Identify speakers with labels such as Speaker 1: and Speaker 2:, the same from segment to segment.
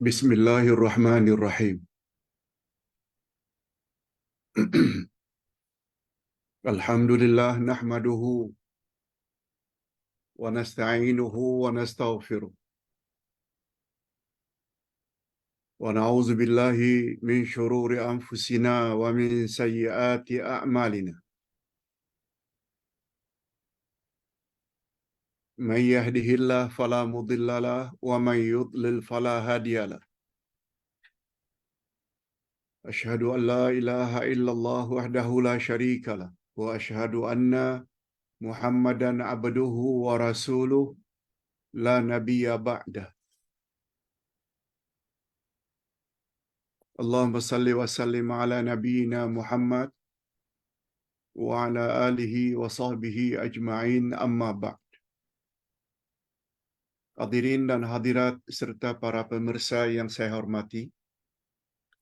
Speaker 1: Bismillahirrahmanirrahim. Alhamdulillah nahmaduhu wa nasta'inuhu wa nastaghfiruh. Wa na'udzu billahi min shururi anfusina wa min sayyiati a'malina. Man yahdihillahu fala mudilla lahu wa man yudlil fala hadiya lahu. Asyhadu an la ilaha illallah wahdahu la syarika lahu wa asyhadu anna Muhammadan abduhu wa rasuluh la nabiyya ba'dah. Allahumma salli wa sallim ala nabiyyina Muhammad wa ala alihi wa sahbihi ajma'in, amma ba'd. Hadirin dan hadirat serta para pemirsa yang saya hormati,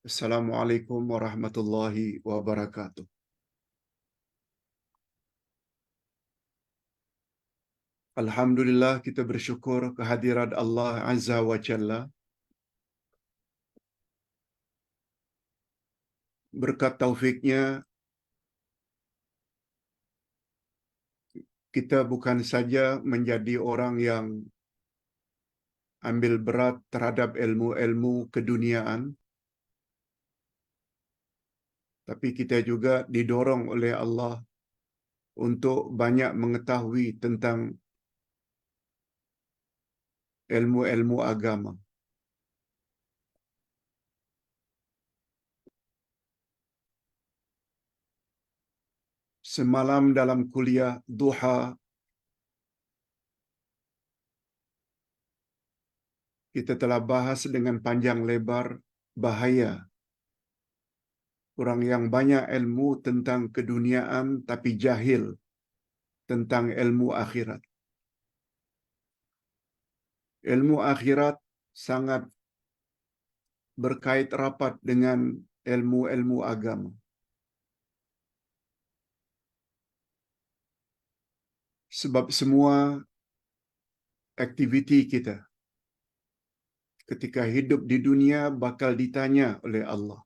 Speaker 1: Assalamualaikum warahmatullahi wabarakatuh. Alhamdulillah, kita bersyukur kehadirat Allah Azza wa Jalla. Berkat taufiknya, kita bukan saja menjadi orang yang ambil berat terhadap ilmu-ilmu keduniaan, tapi kita juga didorong oleh Allah untuk banyak mengetahui tentang ilmu-ilmu agama. Semalam dalam kuliah duha, kita telah bahas dengan panjang lebar bahaya orang yang banyak ilmu tentang keduniaan tapi jahil tentang ilmu akhirat. Ilmu akhirat sangat berkait rapat dengan ilmu-ilmu agama. Sebab semua aktiviti kita ketika hidup di dunia bakal ditanya oleh Allah.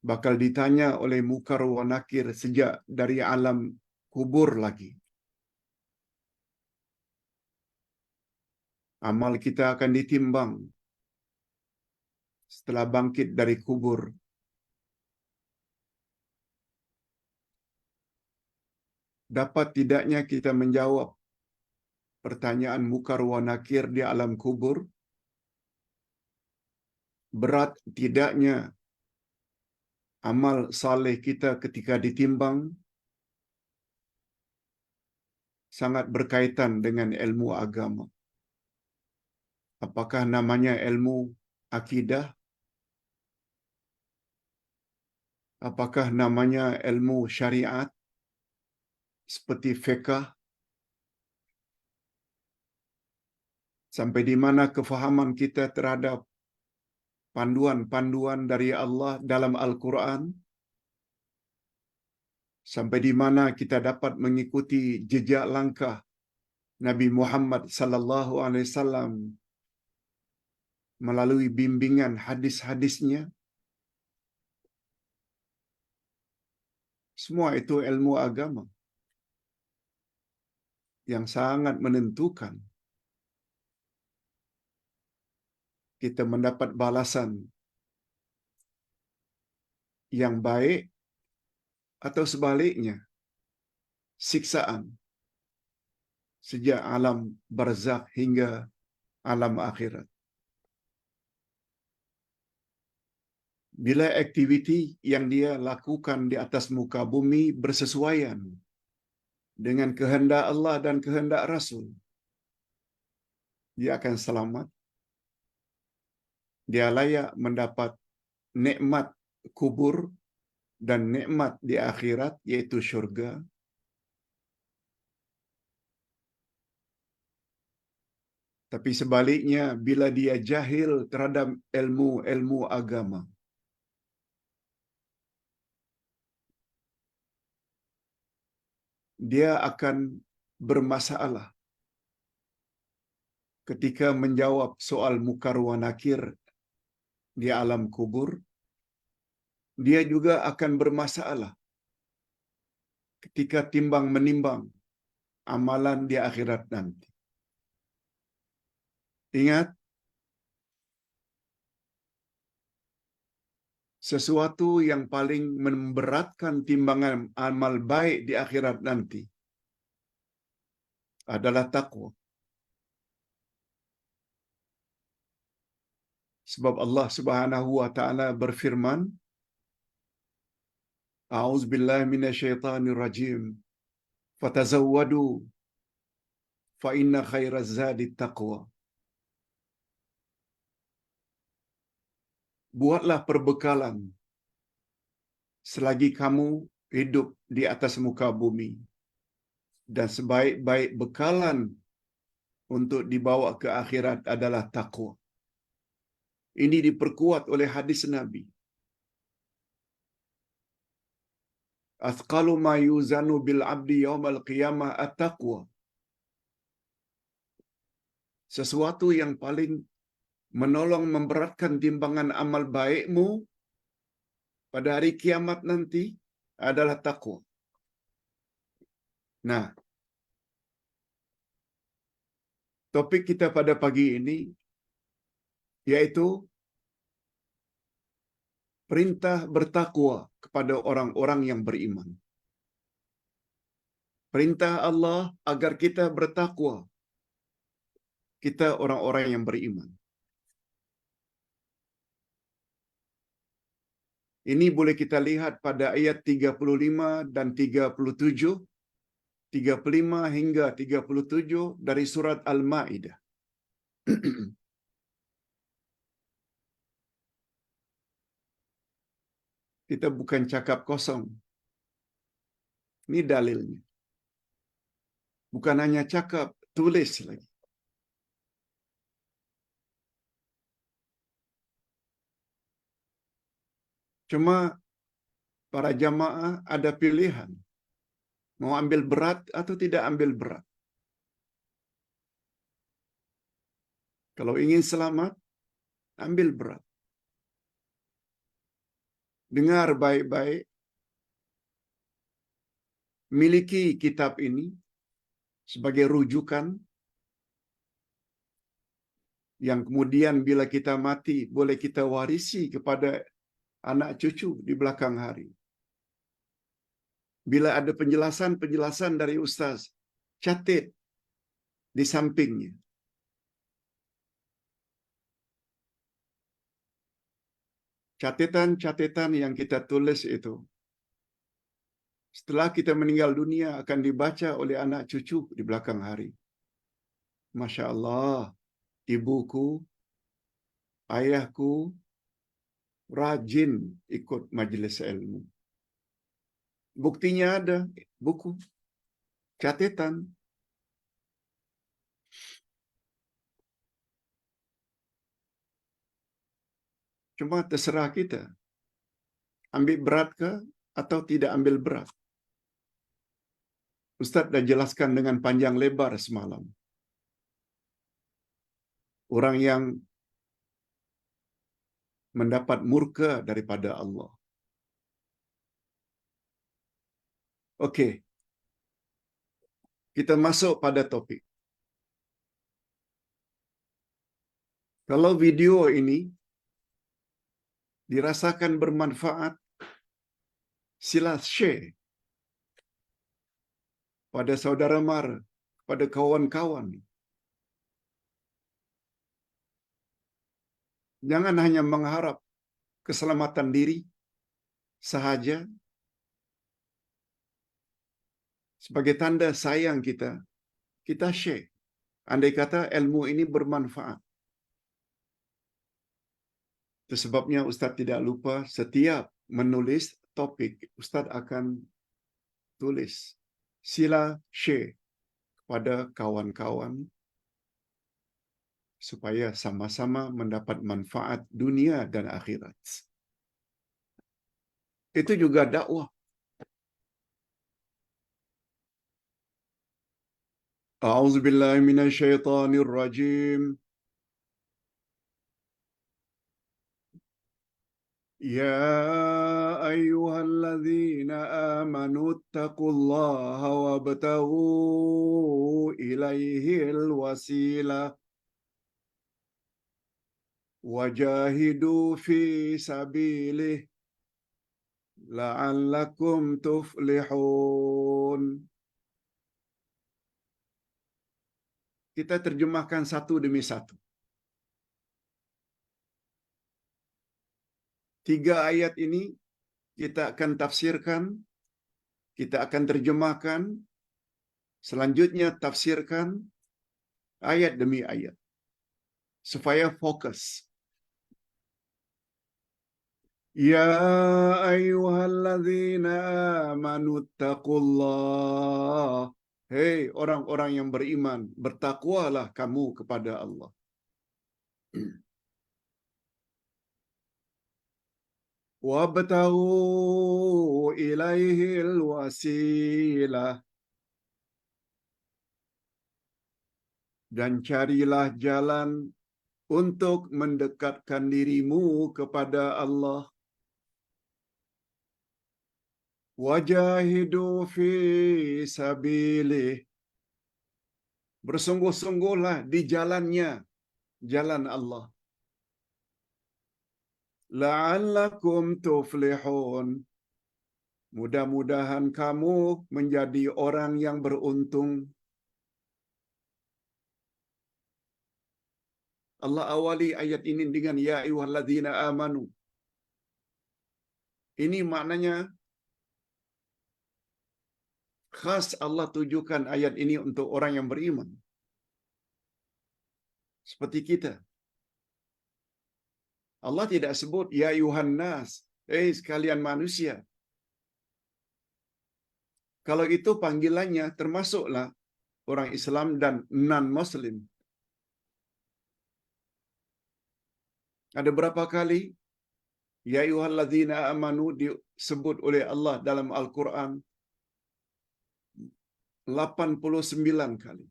Speaker 1: Bakal ditanya oleh Munkar wa Nakir sejak dari alam kubur lagi. Amal kita akan ditimbang setelah bangkit dari kubur. Dapat tidaknya kita menjawab pertanyaan Munkar wa Nakir di alam kubur? Berat tidaknya amal saleh kita ketika ditimbang? Sangat berkaitan dengan ilmu agama. Apakah namanya ilmu akidah? Apakah namanya ilmu syariat seperti fiqh? Sampai di mana kefahaman kita terhadap panduan-panduan dari Allah dalam Al-Quran? Sampai di mana kita dapat mengikuti jejak langkah Nabi Muhammad sallallahu alaihi wasallam melalui bimbingan hadis-hadisnya? Semua itu ilmu agama yang sangat menentukan kita mendapat balasan yang baik atau sebaliknya siksaan sejak alam barzakh hingga alam akhirat. Bila aktiviti yang dia lakukan di atas muka bumi bersesuaian dengan kehendak Allah dan kehendak Rasul, dia akan selamat. Dia layak mendapat nikmat kubur dan nikmat di akhirat, yaitu syurga. Tapi sebaliknya, bila dia jahil terhadap ilmu-ilmu agama, dia akan bermasalah ketika menjawab soal mukar wa nakir di alam kubur, dia juga akan bermasalah ketika timbang menimbang amalan di akhirat nanti. Ingat, sesuatu yang paling memberatkan timbangan amal baik di akhirat nanti adalah takwa. Sebab Allah Subhanahu wa taala berfirman, A'udzubillahi minasyaitonir rajim. Fatazawwadu fa inna khairaz zadi taqwa. Buatlah perbekalan selagi kamu hidup di atas muka bumi, dan sebaik-baik bekalan untuk dibawa ke akhirat adalah takwa. Ini diperkuat oleh hadis Nabi. Athqalu ma yuzanu bil abdi yaumal qiyamah at-taqwa. Sesuatu yang paling menolong memberatkan timbangan amal baikmu pada hari kiamat nanti adalah takwa. Nah, topik kita pada pagi ini yaitu perintah bertakwa kepada orang-orang yang beriman. Perintah Allah agar kita bertakwa. Kita orang-orang yang beriman. Ini boleh kita lihat pada ayat 35 dan 37, 35 hingga 37 dari surat Al-Maidah. Kita bukan cakap kosong. Ini dalilnya. Bukan hanya cakap, tulis lagi. Cuma para jamaah ada pilihan. Mau ambil berat atau tidak ambil berat. Kalau ingin selamat, ambil berat. Dengar baik-baik. Miliki kitab ini sebagai rujukan yang kemudian bila kita mati boleh kita warisi kepada anak cucu di belakang hari. Bila ada penjelasan-penjelasan dari ustaz, catat di sampingnya. Catatan-catatan yang kita tulis itu, setelah kita meninggal dunia akan dibaca oleh anak cucu di belakang hari. Masya Allah, ibuku, ayahku rajin ikut majelis ilmu. Buktinya ada, buku, catatan. Cuma terserah kita. Ambil berat ke atau tidak ambil berat. Ustaz dah jelaskan dengan panjang lebar semalam. Orang yang mendapat murka daripada Allah. Okey. Kita masuk pada topik. Kalau video ini dirasakan bermanfaat, sila share pada saudara mara, pada kawan-kawan. Jangan hanya mengharap keselamatan diri sahaja. Sebagai tanda sayang kita, kita share. Andai kata ilmu ini bermanfaat. Itu sebabnya Ustaz tidak lupa setiap menulis topik, Ustaz akan tulis. Sila share kepada kawan-kawan supaya sama-sama mendapat manfaat dunia dan akhirat. Itu juga dakwah. أعوذ بالله من الشيطان الرجيم. يا أيها الذين آمنوا اتقوا الله وابتغوا إليه الوسيلة وجاهدوا في سبيله لعلكم تفلحون. Kita terjemahkan satu demi satu. 3 ayat ini kita akan tafsirkan, kita akan terjemahkan, selanjutnya tafsirkan ayat demi ayat supaya fokus. Ya ayyuhalladzina amanu taqullah. Hei orang-orang yang beriman, bertakwalah kamu kepada Allah. Wabtaghu ilaihil wasilah. Dan carilah jalan untuk mendekatkan dirimu kepada Allah. Wajahidu fi sabilih. Bersungguh-sungguhlah di jalannya, jalan Allah. La'allakum tuflihun. Mudah-mudahan kamu menjadi orang yang beruntung. Allah awali ayat ini dengan ya ayyuhalladzina amanu. Ini maknanya khas Allah tujukan ayat ini untuk orang yang beriman. Seperti kita. Allah tidak sebut ya ayyuhan nas, sekalian manusia. Kalau itu panggilannya termasuklah orang Islam dan non-Muslim. Ada berapa kali ya ayyuhalladzina amanu disebut oleh Allah dalam Al-Quran? 89 kali.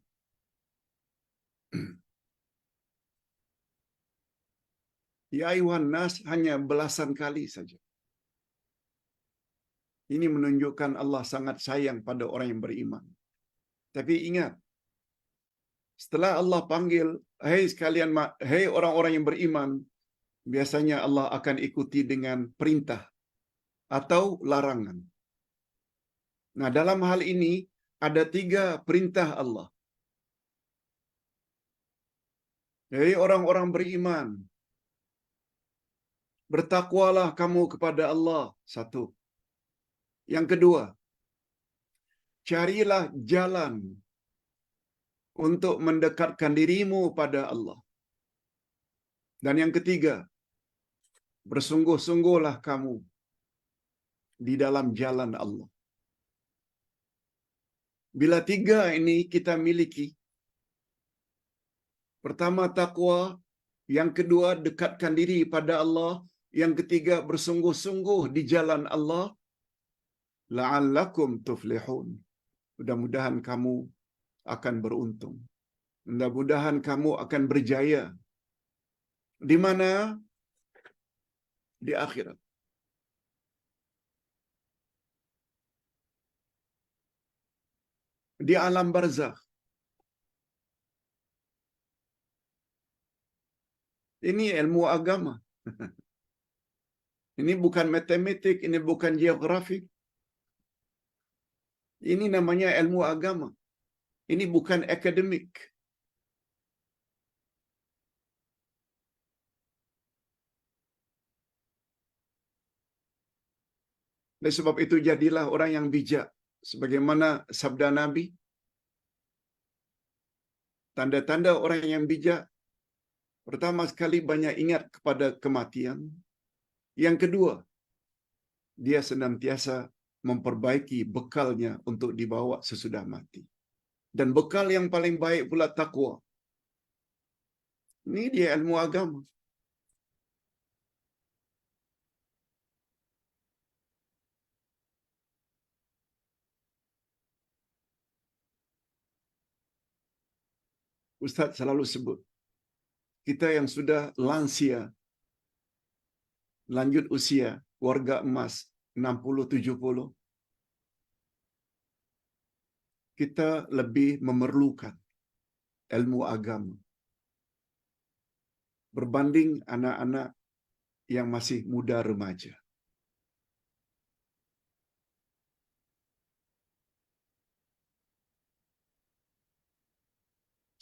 Speaker 1: Ya ayyuhan nas hanya belasan kali saja. Ini menunjukkan Allah sangat sayang pada orang yang beriman. Tapi ingat, setelah Allah panggil, hei sekalian, hei orang-orang yang beriman, biasanya Allah akan ikuti dengan perintah atau larangan. Nah, dalam hal ini ada 3 perintah Allah. Hei orang-orang beriman, bertakwalah kamu kepada Allah. 1. Yang kedua, carilah jalan untuk mendekatkan dirimu pada Allah. Dan yang ketiga, bersungguh-sungguhlah kamu di dalam jalan Allah. Bila 3 ini kita miliki, pertama takwa, yang kedua dekatkan diri pada Allah, yang ketiga bersungguh-sungguh di jalan Allah, la'allakum tuflihun. Mudah-mudahan kamu akan beruntung. Mudah-mudahan kamu akan berjaya. Di mana? Di akhirat. Di alam barzakh. Ini ilmu agama. Ini bukan matematik, ini bukan geografi. Ini namanya ilmu agama. Ini bukan akademik. Dan sebab itu jadilah orang yang bijak. Sebagaimana sabda Nabi, tanda-tanda orang yang bijak, pertama sekali banyak ingat kepada kematian. Yang kedua, dia senantiasa memperbaiki bekalnya untuk dibawa sesudah mati. Dan bekal yang paling baik pula takwa. Ini dia ilmu agama. Ustaz selalu sebut, kita yang sudah lansia, lanjut usia, warga emas 60-70, kita lebih memerlukan ilmu agama berbanding anak-anak yang masih muda remaja.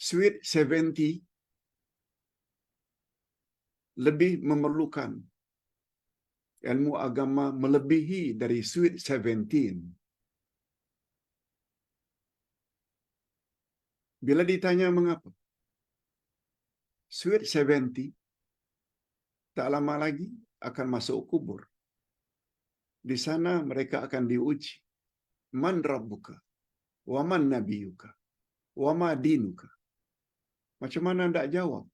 Speaker 1: Sweet 70 lebih memerlukan ilmu agama melebihi dari Sweet 17. Bila ditanya mengapa, Sweet 70 tak lama lagi akan masuk kubur. Di sana mereka akan diuji. Man rabbuka, wa man nabiyuka, wa ma dinuka. Macam mana hendak jawab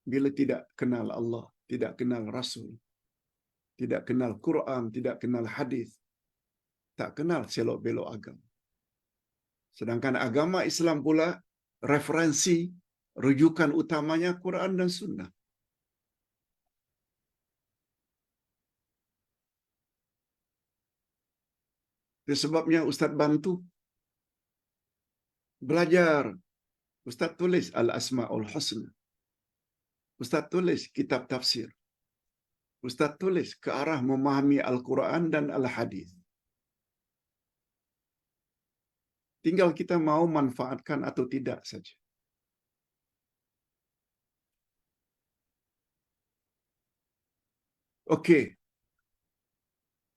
Speaker 1: bila tidak kenal Allah, tidak kenal Rasul, tidak kenal Quran, tidak kenal hadis, tak kenal selok-belok agama. Sedangkan agama Islam pula referensi rujukan utamanya Quran dan Sunnah. Itu sebabnya Ustaz bantu belajar. Ustaz tulis Al-Asma'ul Husna. Ustaz tulis kitab tafsir. Ustaz tulis ke arah memahami Al-Quran dan Al-Hadis. Tinggal kita mau manfaatkan atau tidak saja. Okey.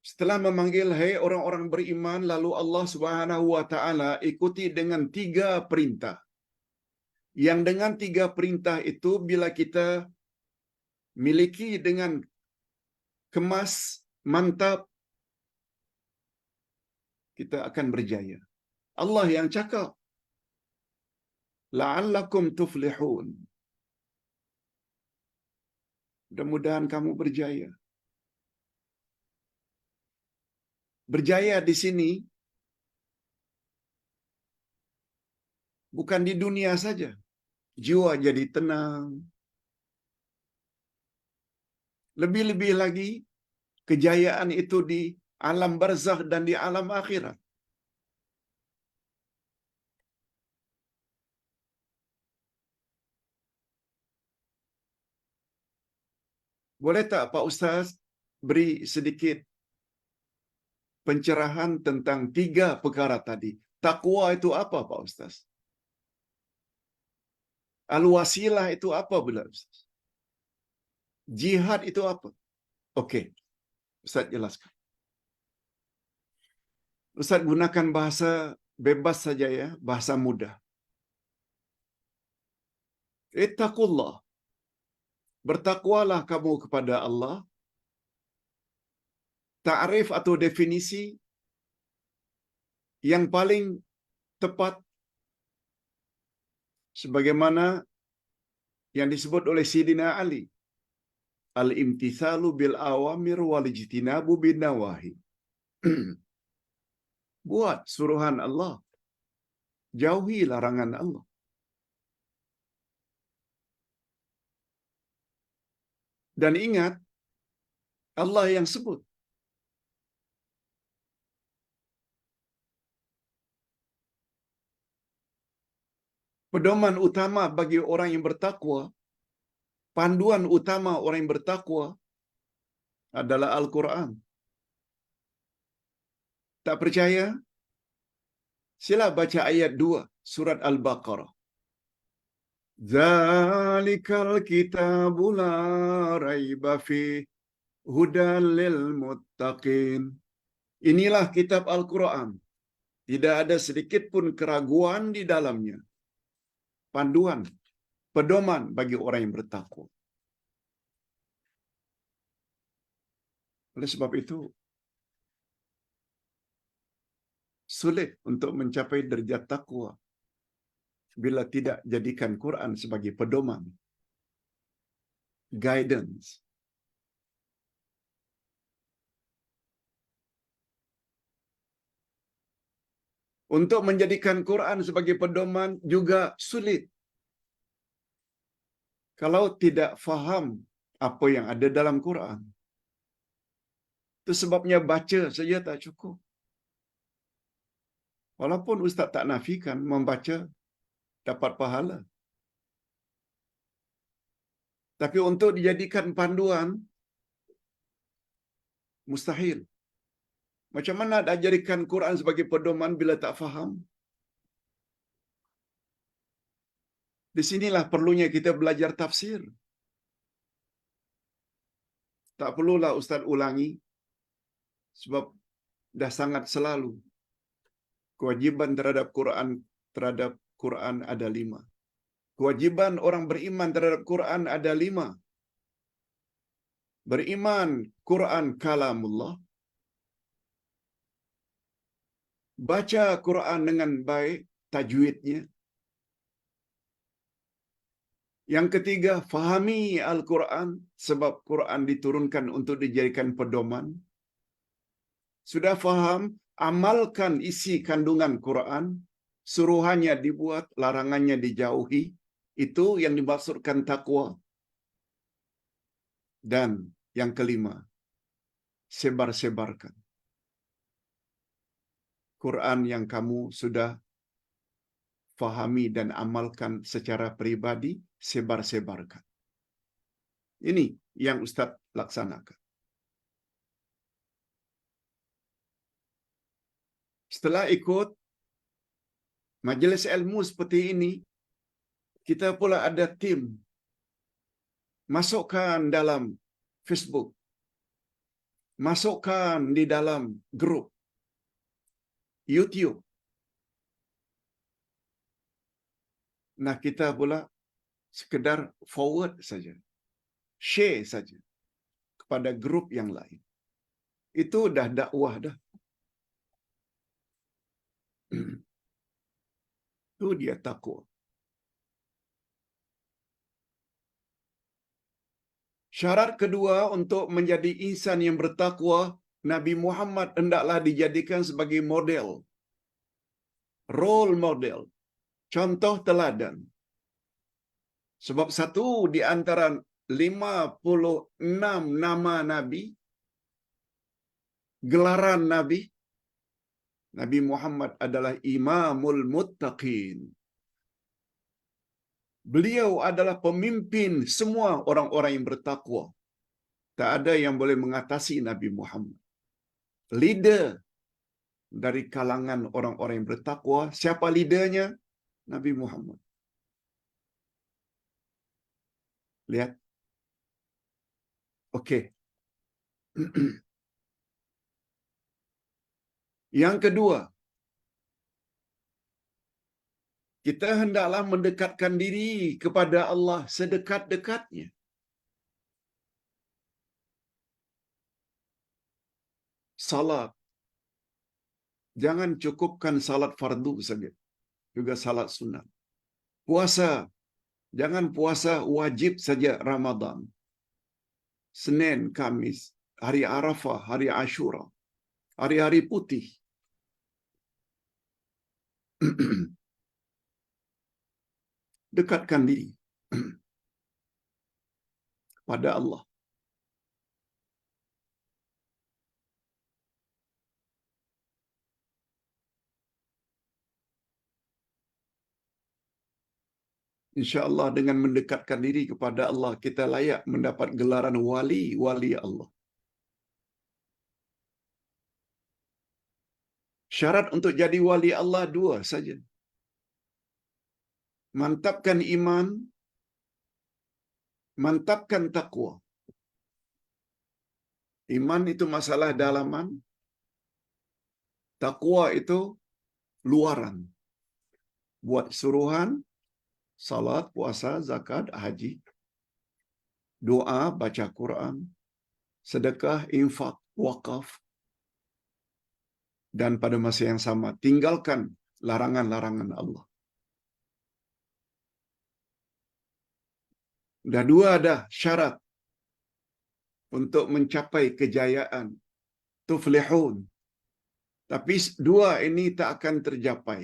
Speaker 1: Setelah memanggil hai orang-orang beriman, lalu Allah Subhanahu wa taala ikuti dengan 3 perintah. Yang dengan 3 perintah itu bila kita miliki dengan kemas, mantap, kita akan berjaya. Allah yang cakap, la'allakum tuflihun. Mudah-mudahan kamu berjaya. Berjaya di sini bukan di dunia saja. Jiwa jadi tenang. Lebih-lebih lagi, kejayaan itu di alam barzakh dan di alam akhirat. Boleh tak Pak Ustaz beri sedikit pencerahan tentang 3 perkara tadi? Takwa itu apa Pak Ustaz? Al-wasilah itu apa pula Ustaz? Jihad itu apa? Okey, Ustaz jelaskan. Ustaz gunakan bahasa bebas saja ya, bahasa mudah. Ittaqullah. Bertakwalah kamu kepada Allah. Ta'rif atau definisi yang paling tepat sebagaimana yang disebut oleh Sidina Ali. Al-imtithalu bil awamir wal ijtinabu bin nawahi. Buat suruhan Allah, jauhi larangan Allah. Dan ingat, Allah yang sebut. Pedoman utama bagi orang yang bertakwa, panduan utama orang yang bertakwa adalah Al-Quran. Tak percaya? Sila baca ayat 2 surat Al-Baqarah. Zalikal kitabu la raiba fih hudal lil muttaqin. Inilah kitab Al-Quran. Tidak ada sedikit pun keraguan di dalamnya. Panduan, pedoman bagi orang yang bertakwa. Oleh sebab itu, sulit untuk mencapai derajat takwa bila tidak jadikan Quran sebagai pedoman, guidance. Untuk menjadikan Quran sebagai pedoman juga sulit. Kalau tidak faham apa yang ada dalam Quran. Itu sebabnya baca saja tak cukup. Walaupun Ustaz tak nafikan membaca dapat pahala. Tapi untuk dijadikan panduan, mustahil. Macam mana nak jadikan Quran sebagai pedoman bila tak faham? Di sinilah perlunya kita belajar tafsir. Tak perlulah Ustaz ulangi, sebab dah sangat selalu. Kewajiban terhadap Quran ada 5. Kewajiban orang beriman terhadap Quran ada 5. Beriman Quran kalamullah. Baca Quran dengan baik, tajwidnya. Yang ketiga, fahami Al-Quran, sebab Quran diturunkan untuk dijadikan pedoman. Sudah faham, amalkan isi kandungan Quran, suruhannya dibuat, larangannya dijauhi. Itu yang dimaksudkan takwa. Dan yang kelima, sebar-sebarkan Quran yang kamu sudah fahami dan amalkan secara pribadi, sebar-sebarkan. Ini yang Ustaz laksanakan. Setelah ikut majlis ilmu seperti ini, kita pula ada tim. Masukkan dalam Facebook. Masukkan di dalam grup YouTube. Nah, kita pula sekedar forward saja. Share saja kepada grup yang lain. Itu dah dakwah dah. Itu dia takwa. Syarat kedua untuk menjadi insan yang bertakwa, Nabi Muhammad hendaklah dijadikan sebagai model. Role model. Contoh teladan. Sebab satu di antara 56 nama Nabi, gelaran Nabi, Nabi Muhammad adalah Imamul Muttaqin. Beliau adalah pemimpin semua orang-orang yang bertakwa. Tak ada yang boleh mengatasi Nabi Muhammad. Leader dari kalangan orang-orang yang bertakwa. Siapa leadernya? Nabi Muhammad. Lihat. Okey. Yang kedua, kita hendaklah mendekatkan diri kepada Allah sedekat-dekatnya. Salat. Jangan cukupkan salat fardu saja. Juga salat sunat. Puasa. Jangan puasa wajib saja Ramadan. Senin, Kamis, hari Arafah, hari Ashura, hari-hari putih. Dekatkan diri pada Allah. InsyaAllah dengan mendekatkan diri kepada Allah, kita layak mendapat gelaran wali Allah. Syarat untuk jadi wali Allah 2 saja. Mantapkan iman, mantapkan takwa. Iman itu masalah dalaman, takwa itu luaran. Buat suruhan, salat, puasa, zakat, haji, doa, baca Quran, sedekah, infak, wakaf. Dan pada masa yang sama, tinggalkan larangan-larangan Allah. Dah 2 dah syarat untuk mencapai kejayaan. Tuflihun. Tapi dua ini tak akan tercapai.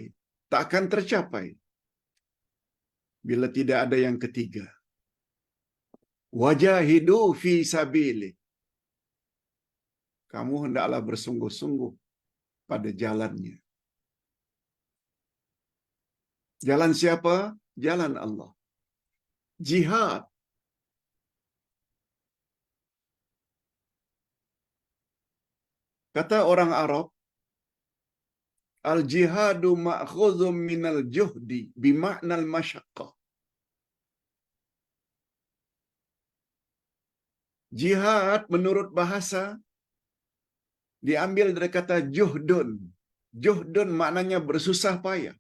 Speaker 1: Tak akan tercapai bila tidak ada yang ketiga. Wajahidu fi sabili. Kamu hendaklah bersungguh-sungguh pada jalannya. Jalan siapa? Jalan Allah. Jihad. Kata orang Arab, al-jihadu ma'khudhum minal juhdi bima'nal masyaqqah. Jihad menurut bahasa diambil dari kata juhdun. Juhdun maknanya bersusah payah.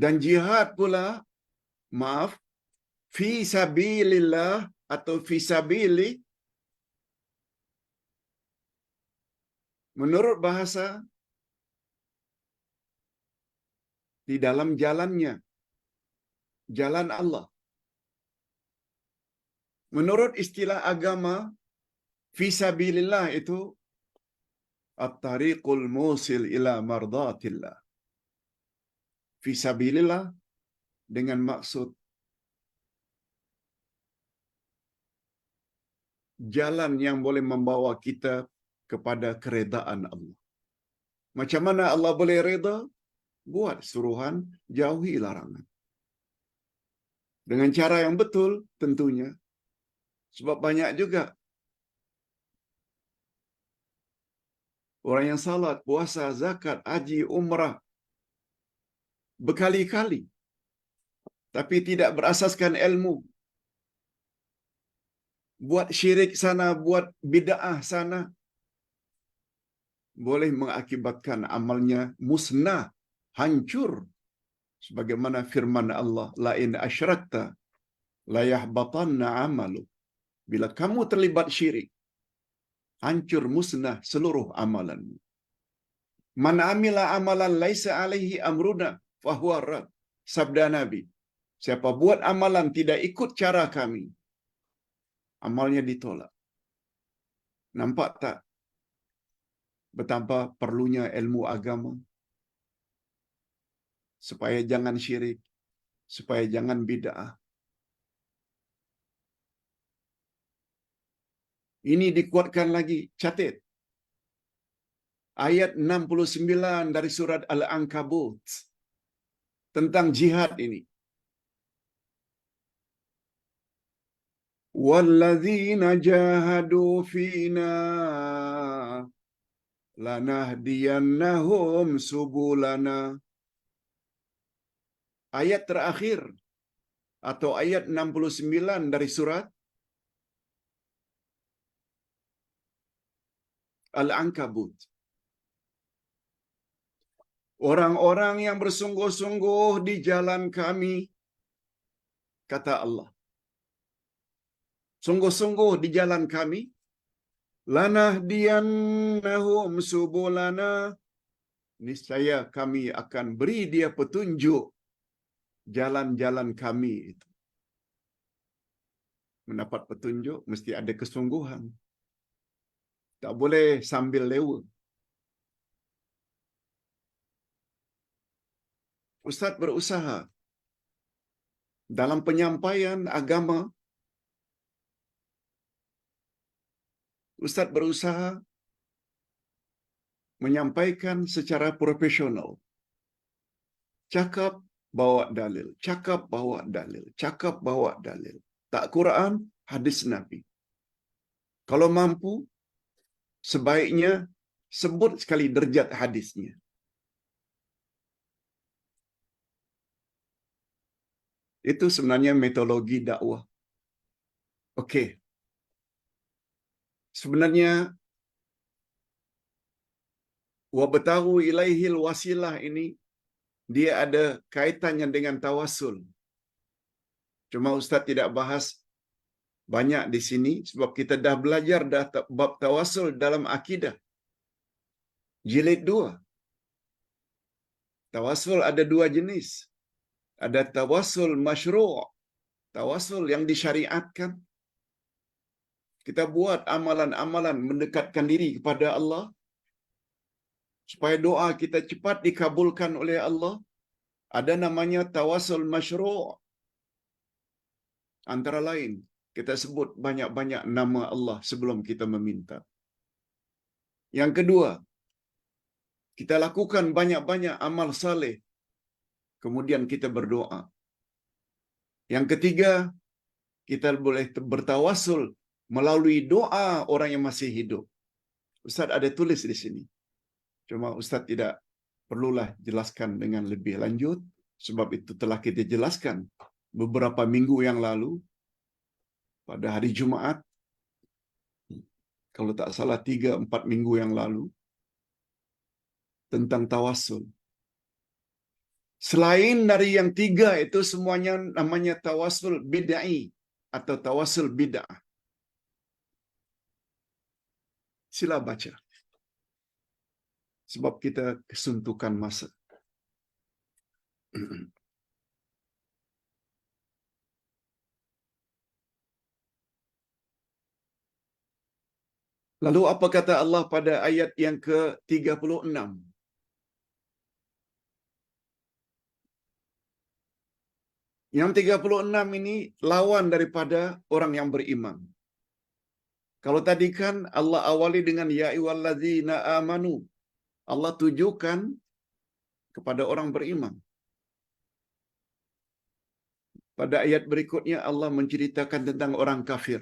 Speaker 1: Dan jihad pula, maaf, fi sabilillah atau fi sabili, menurut bahasa, di dalam jalannya, jalan Allah. Menurut istilah agama, fi sabilillah itu at-tariqul musil ila mardatillah. Fi sabilillah dengan maksud jalan yang boleh membawa kita kepada keredaan Allah. Macam mana Allah boleh reda? Buat suruhan, jauhi larangan. Dengan cara yang betul tentunya. Sebab banyak juga orang yang salat, puasa, zakat, haji, umrah berkali-kali tapi tidak berasaskan ilmu. Buat syirik sana, buat bid'ah sana, boleh mengakibatkan amalnya musnah, hancur. Sebagaimana firman Allah, la in asyrakta la yahbatanna amalu. Bila kamu terlibat syirik, hancur musnah seluruh amalanmu. Man amila amalan laisa alaihi amruna fahuwa rad. Sabda Nabi, siapa buat amalan tidak ikut cara kami, amalnya ditolak. Nampak tak betapa perlunya ilmu agama? Supaya jangan syirik, supaya jangan bid'ah. Ini dikuatkan lagi, catat. Ayat 69 dari surat Al-Ankabut tentang jihad ini. Walladzina jahadu fina lanahdiyannahum subulana. Ayat terakhir atau ayat 69 dari surat Al-Ankabut. Orang-orang yang bersungguh-sungguh di jalan kami, kata Allah. Sungguh-sungguh di jalan kami, lanahdiyannahum subulana. Niscaya kami akan beri dia petunjuk jalan-jalan kami itu. Mendapat petunjuk mesti ada kesungguhan. Tak boleh sambil lewa. Ustaz berusaha dalam penyampaian agama. Ustaz berusaha menyampaikan secara profesional. Cakap, bawa dalil. Cakap, bawa dalil. Cakap, bawa dalil. Tak Quran, hadis Nabi. Kalau mampu, sebaiknya sebut sekali derajat hadisnya. Itu sebenarnya metodologi dakwah. Okey. Sebenarnya wabtahu ilaihil wasilah ini dia ada kaitannya dengan tawasul. Cuma Ustaz tidak bahas banyak di sini sebab kita dah belajar dah bab tawasul dalam akidah. Jilid 2. Tawasul ada dua jenis. Ada tawasul masyru', tawasul yang disyariatkan. kita buat amalan-amalan mendekatkan diri kepada Allah, supaya doa kita cepat dikabulkan oleh Allah, ada namanya tawassul masyru'. Antara lain, kita sebut banyak-banyak nama Allah sebelum kita meminta. Yang kedua, kita lakukan banyak-banyak amal saleh, kemudian kita berdoa. Yang ketiga, kita boleh bertawassul melalui doa orang yang masih hidup. Ustaz ada tulis di sini. Cuma Ustaz tidak perlulah jelaskan dengan lebih lanjut, sebab itu telah kita jelaskan beberapa minggu yang lalu pada hari Jumaat, kalau tak salah 3-4 minggu yang lalu, tentang tawassul. Selain dari yang tiga itu, semuanya namanya tawassul bid'ah atau tawassul bid'ah. Sila baca, sebab kita kesuntukan masa. Lalu apa kata Allah pada ayat yang ke-36? Yang 36 ini lawan daripada orang yang beriman. Kalau tadi kan Allah awali dengan ya ayyuhallazina amanu. Allah tujukan kepada orang beriman. Pada ayat berikutnya Allah menceritakan tentang orang kafir.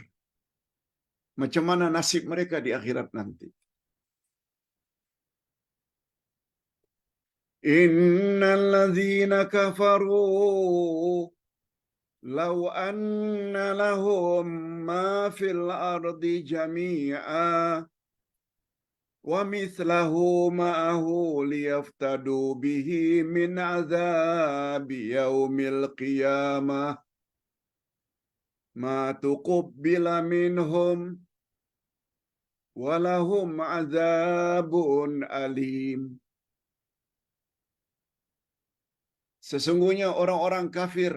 Speaker 1: Macam mana nasib mereka di akhirat nanti. Innal ladzina kafaru law anna lahum ma fil ardi jami'a wa mithlahu ma'ahu liyaftadu bihi min azabi yaumil qiyamah ma tuqabbila minhum walahum azabun alim. Sesungguhnya orang-orang kafir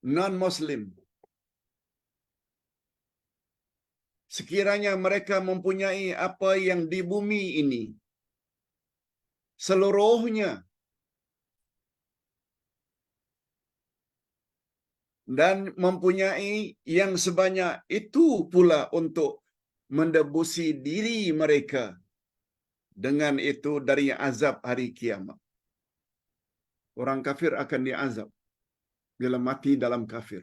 Speaker 1: non-Muslim, sekiranya mereka mempunyai apa yang di bumi ini seluruhnya, dan mempunyai yang sebanyak itu pula untuk mendebusi diri mereka dengan itu dari azab hari kiamat. Orang kafir akan diazab bila mati dalam kafir.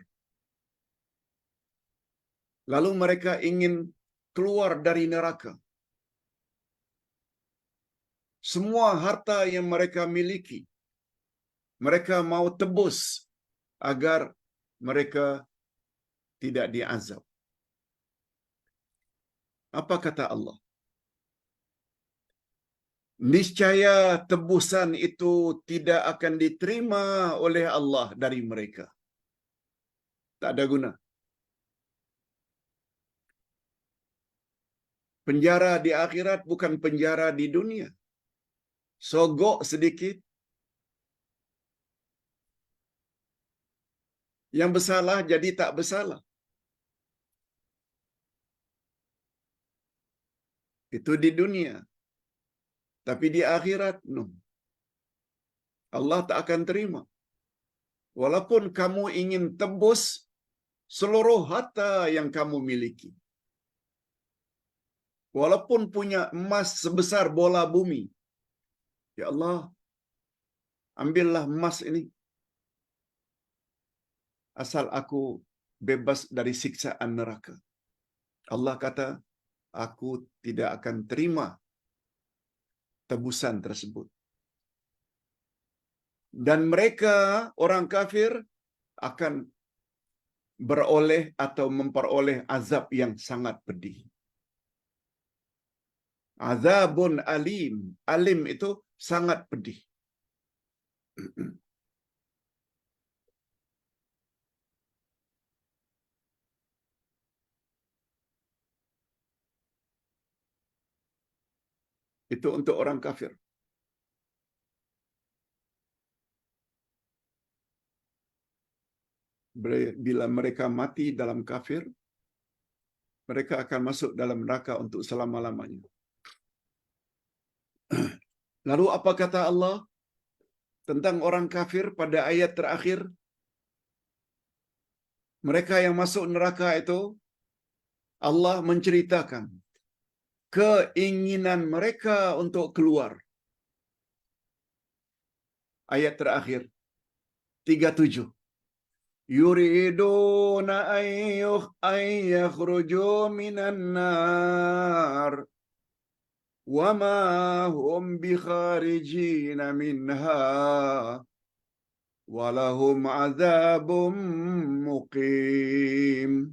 Speaker 1: Lalu mereka ingin keluar dari neraka. Semua harta yang mereka miliki, mereka mau tebus agar mereka tidak diazab. Apa kata Allah? Niscaya tebusan itu tidak akan diterima oleh Allah dari mereka. Tak ada guna. Penjara di akhirat bukan penjara di dunia. Sogok sedikit, yang bersalah jadi tak bersalah. Itu di dunia. Tapi di akhirat, no. Allah tak akan terima. Walaupun kamu ingin tebus seluruh harta yang kamu miliki. Walaupun punya emas sebesar bola bumi. Ya Allah, ambillah emas ini. Asal aku bebas dari siksaan neraka. Allah kata, aku tidak akan terima tebusan tersebut. Dan mereka, orang kafir, akan beroleh atau memperoleh azab yang sangat pedih. Azabun alim. Alim itu sangat pedih. Itu untuk orang kafir. Bila mereka mati dalam kafir, mereka akan masuk dalam neraka untuk selama-lamanya. Lalu apa kata Allah tentang orang kafir pada ayat terakhir? Mereka yang masuk neraka itu, Allah menceritakan keinginan mereka untuk keluar. Ayat terakhir 37. Yuriduna an yakhruju minan nar wa ma hum bikharijina minha wa lahum adzabum muqim.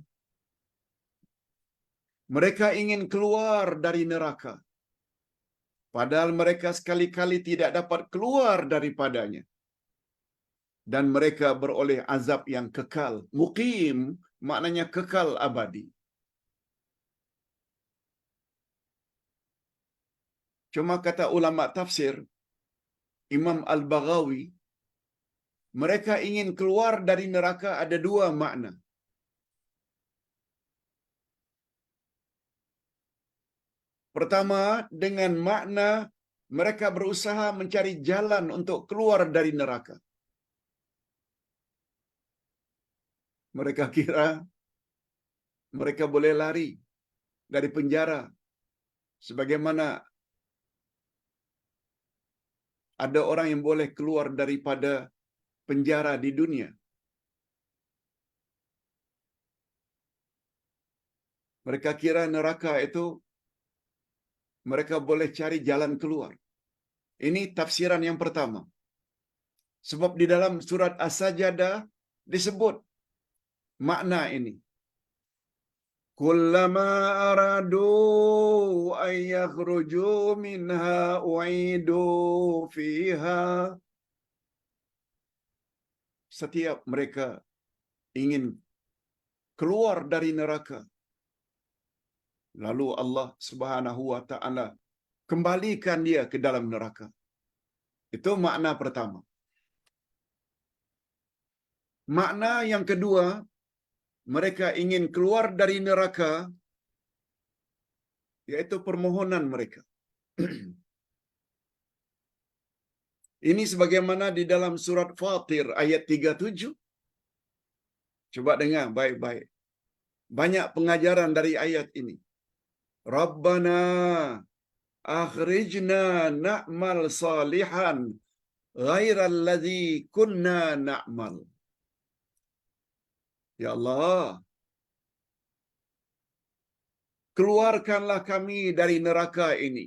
Speaker 1: Mereka ingin keluar dari neraka, padahal mereka sekali-kali tidak dapat keluar daripadanya. Dan mereka beroleh azab yang kekal. Muqim maknanya kekal abadi. Cuma kata ulama tafsir, Imam Al-Baghawi, mereka ingin keluar dari neraka ada dua makna. Pertama, dengan makna mereka berusaha mencari jalan untuk keluar dari neraka. Mereka kira mereka boleh lari dari penjara, sebagaimana ada orang yang boleh keluar daripada penjara di dunia. Mereka kira neraka itu mereka boleh cari jalan keluar. Ini tafsiran yang pertama. Sebab di dalam surat As-Sajdah disebut makna ini. Kullama aradu an yakhruju minha u'idu fiha. Setiap mereka ingin keluar dari neraka, lalu Allah Subhanahu wa taala kembalikan dia ke dalam neraka. Itu makna pertama. Makna yang kedua, mereka ingin keluar dari neraka, yaitu permohonan mereka. Ini sebagaimana di dalam surat Fatir ayat 37. Coba dengar baik-baik. Banyak pengajaran dari ayat ini. Rabbana akhrijna na'mal salihan ghairal ladzi kunna na'mal. Ya Allah, keluarkanlah kami dari neraka ini.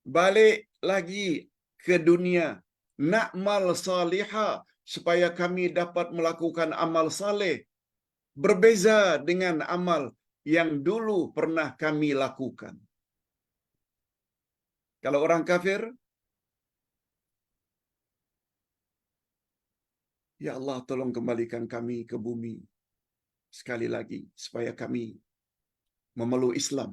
Speaker 1: Balik lagi ke dunia, na'mal salihah, supaya kami dapat melakukan amal saleh berbeza dengan amal yang dulu pernah kami lakukan. Kalau orang kafir, ya Allah, tolong kembalikan kami ke bumi sekali lagi supaya kami memeluk Islam.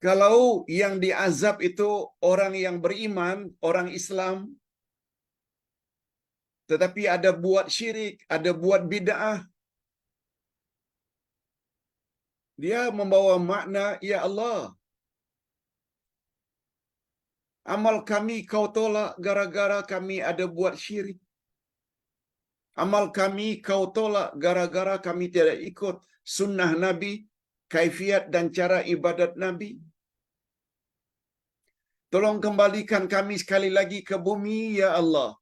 Speaker 1: Kalau yang diazab itu orang yang beriman, orang Islam, tetapi ada buat syirik, ada buat bid'ah, dia membawa makna, ya Allah, amal kami kau tolak gara-gara kami ada buat syirik. Amal kami kau tolak gara-gara kami tidak ikut sunnah Nabi, kaifiat dan cara ibadat Nabi. Tolong kembalikan kami sekali lagi ke bumi, ya Allah,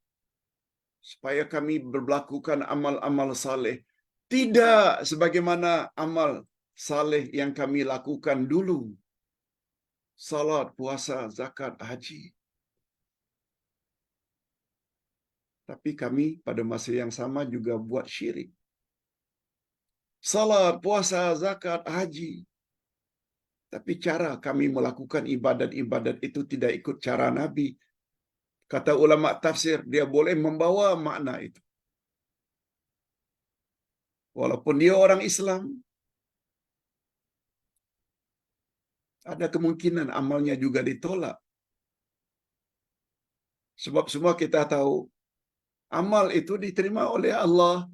Speaker 1: supaya kami berlakukan amal-amal saleh. Tidak sebagaimana amal saleh yang kami lakukan dulu. Salat, puasa, zakat, haji. Tapi kami pada masa yang sama juga buat syirik. Salat, puasa, zakat, haji. Tapi cara kami melakukan ibadat-ibadat itu tidak ikut cara Nabi. Kata ulama tafsir, dia boleh membawa makna itu. Walaupun dia orang Islam, ada kemungkinan amalnya juga ditolak. Sebab semua kita tahu, amal itu diterima oleh Allah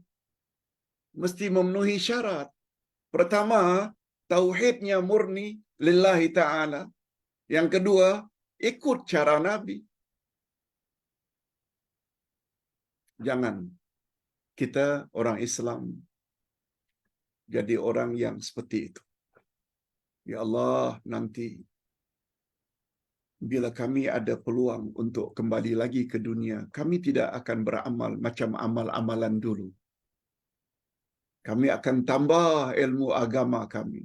Speaker 1: mesti memenuhi syarat. Pertama, tauhidnya murni lillahi ta'ala. Yang kedua, ikut cara Nabi. Jangan kita orang Islam jadi orang yang seperti itu. Ya Allah, nanti bila kami ada peluang untuk kembali lagi ke dunia, kami tidak akan beramal macam amal-amalan dulu. Kami akan tambah ilmu agama kami.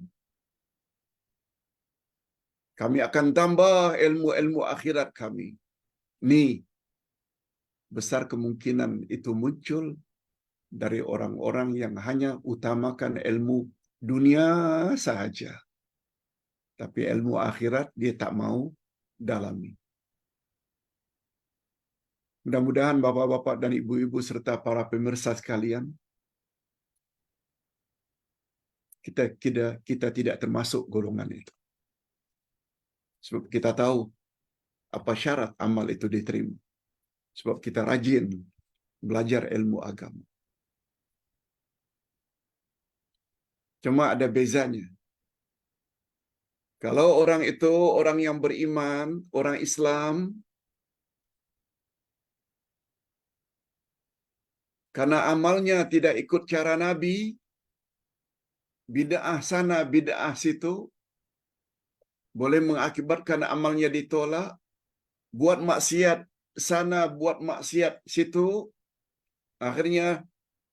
Speaker 1: Kami akan tambah ilmu-ilmu akhirat kami. Ni besar kemungkinan itu muncul dari orang-orang yang hanya utamakan ilmu dunia sahaja. Tapi ilmu akhirat dia tak mau dalami. Mudah-mudahan bapa-bapa dan ibu-ibu serta para pemirsa sekalian, kita tidak termasuk golongan itu. Sebab kita tahu apa syarat amal itu diterima. Sebab kita rajin belajar ilmu agama. Cuma ada bezanya. Kalau orang itu orang yang beriman, orang Islam, karena amalnya tidak ikut cara Nabi, bid'ah sana, bid'ah situ, boleh mengakibatkan amalnya ditolak, buat maksiat sana, buat maksiat situ, akhirnya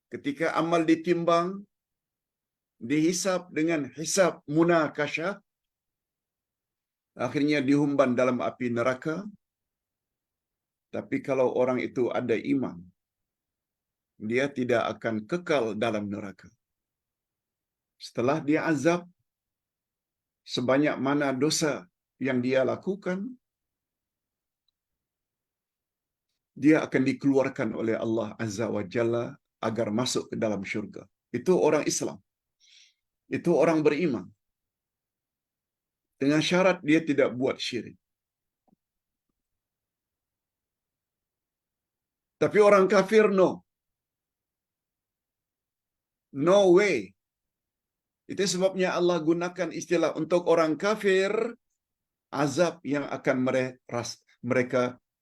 Speaker 1: ketika amal ditimbang, dihisap dengan hisap munakasyah, akhirnya dihumban dalam api neraka. Tapi kalau orang itu ada iman, dia tidak akan kekal dalam neraka. Setelah dia azab, sebanyak mana dosa yang dia lakukan, dia akan dikeluarkan oleh Allah Azza wa Jalla agar masuk ke dalam syurga. Itu orang Islam. Itu orang beriman. Dengan syarat dia tidak buat syirik. Tapi orang kafir, no. No way. Itu sebabnya Allah gunakan istilah untuk orang kafir, azab yang akan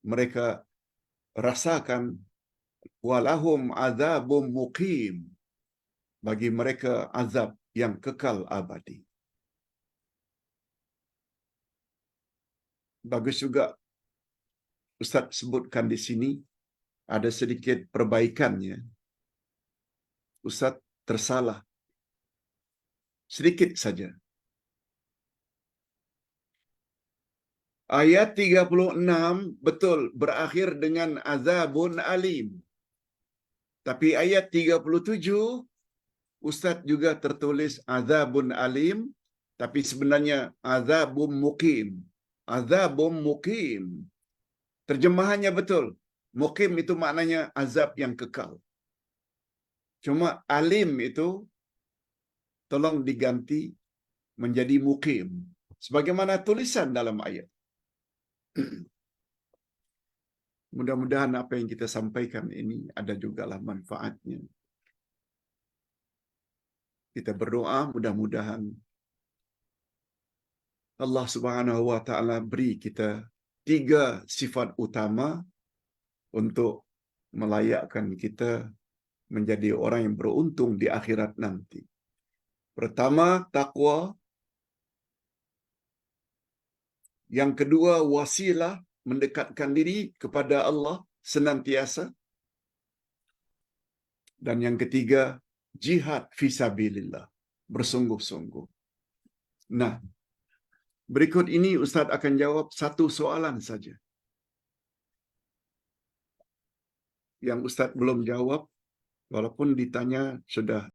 Speaker 1: mereka rasakan, walahum azabum muqim. Bagi mereka azab yang kekal abadi. Bagus juga Ustaz sebutkan di sini, ada sedikit perbaikannya. Ustaz tersalah. Sedikit saja. Ayat 36 betul berakhir dengan azabun alim. Tapi ayat 37 Ustaz juga tertulis azabun alim, tapi sebenarnya azabum muqim. Azabum muqim. Terjemahannya betul. Muqim itu maknanya azab yang kekal. Cuma alim itu tolong diganti menjadi muqim. Sebagaimana tulisan dalam ayat. Mudah-mudahan apa yang kita sampaikan ini ada jugalah manfaatnya. Kita berdoa mudah-mudahan Allah Subhanahu wa taala beri kita 3 sifat utama untuk melayakkan kita menjadi orang yang beruntung di akhirat nanti. Pertama, takwa. Yang kedua, wasilah, mendekatkan diri kepada Allah senantiasa. Dan yang ketiga, jihad fisabilillah, bersungguh-sungguh. Nah, berikut ini Ustaz akan jawab satu soalan saja. Yang Ustaz belum jawab, walaupun ditanya sudah